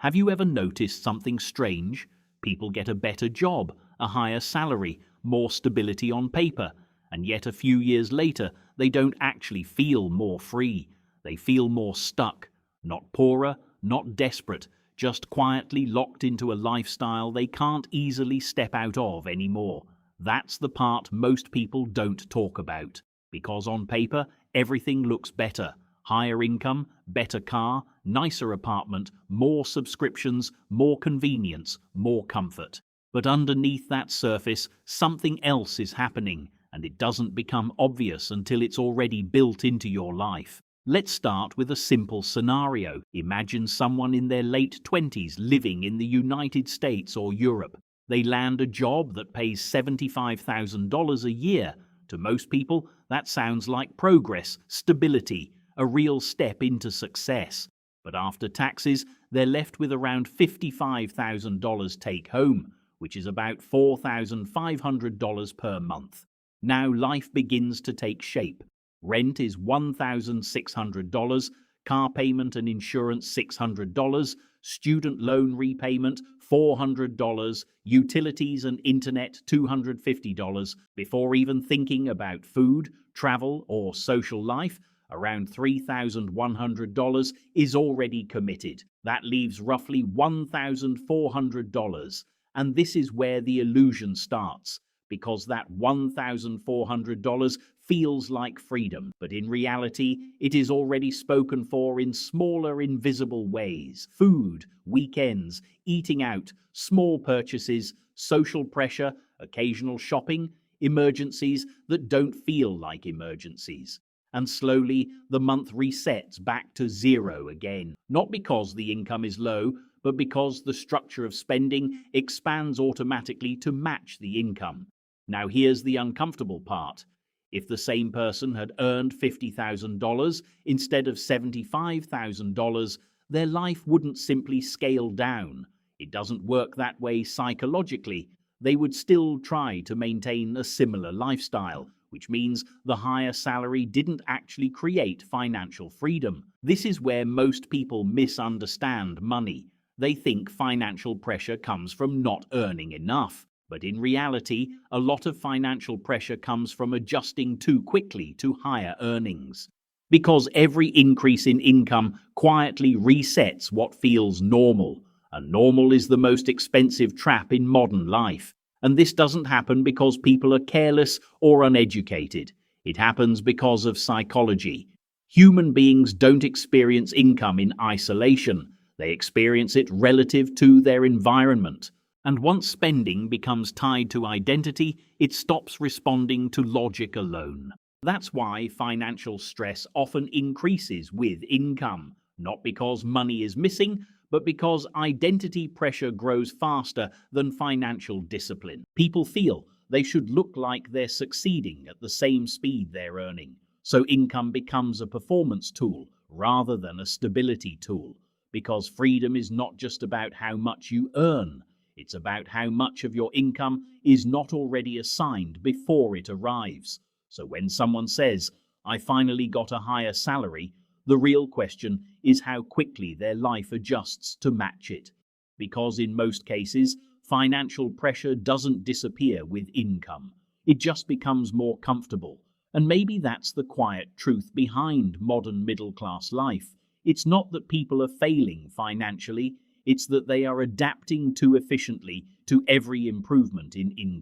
Have you ever noticed something strange? People get a better job, a higher salary, more stability on paper, and yet a few years later they don't actually feel more free. They feel more stuck, not poorer, not desperate, just quietly locked into a lifestyle they can't easily step out of anymore. That's the part most people don't talk about, because on paper everything looks better. Higher income, better car, nicer apartment, more subscriptions, more convenience, more comfort. But underneath that surface, something else is happening, and it doesn't become obvious until it's already built into your life. Let's start with a simple scenario. Imagine someone in their late 20s living in the United States or Europe. They land a job that pays $75,000 a year. To most people, that sounds like progress, stability, a real step into success. But after taxes, they're left with around $55,000 take home, which is about $4,500 per month. Now life begins to take shape. Rent is $1,600, car payment and insurance $600, student loan repayment $400, utilities and internet $250. Before even thinking about food, travel, or social life, around $3,100 is already committed. That leaves roughly $1,400. And this is where the illusion starts, because that $1,400 feels like freedom, but in reality, it is already spoken for in smaller, invisible ways. Food, weekends, eating out, small purchases, social pressure, occasional shopping, emergencies that don't feel like emergencies. And slowly, the month resets back to zero again. Not because the income is low, but because the structure of spending expands automatically to match the income. Now here's the uncomfortable part. If the same person had earned $50,000 instead of $75,000, their life wouldn't simply scale down. It doesn't work that way psychologically. They would still try to maintain a similar lifestyle, which means the higher salary didn't actually create financial freedom. This is where most people misunderstand money. They think financial pressure comes from not earning enough. But in reality, a lot of financial pressure comes from adjusting too quickly to higher earnings. Because every increase in income quietly resets what feels normal. And normal is the most expensive trap in modern life. And this doesn't happen because people are careless or uneducated. It happens because of psychology. Human beings don't experience income in isolation. They experience it relative to their environment. And once spending becomes tied to identity, it stops responding to logic alone. That's why financial stress often increases with income, not because money is missing, but because identity pressure grows faster than financial discipline. People feel they should look like they're succeeding at the same speed they're earning. So income becomes a performance tool rather than a stability tool. Because freedom is not just about how much you earn. It's about how much of your income is not already assigned before it arrives. So when someone says, "I finally got a higher salary," the real question is how quickly their life adjusts to match it. Because in most cases, financial pressure doesn't disappear with income. It just becomes more comfortable. And maybe that's the quiet truth behind modern middle-class life. It's not that people are failing financially, it's that they are adapting too efficiently to every improvement in income.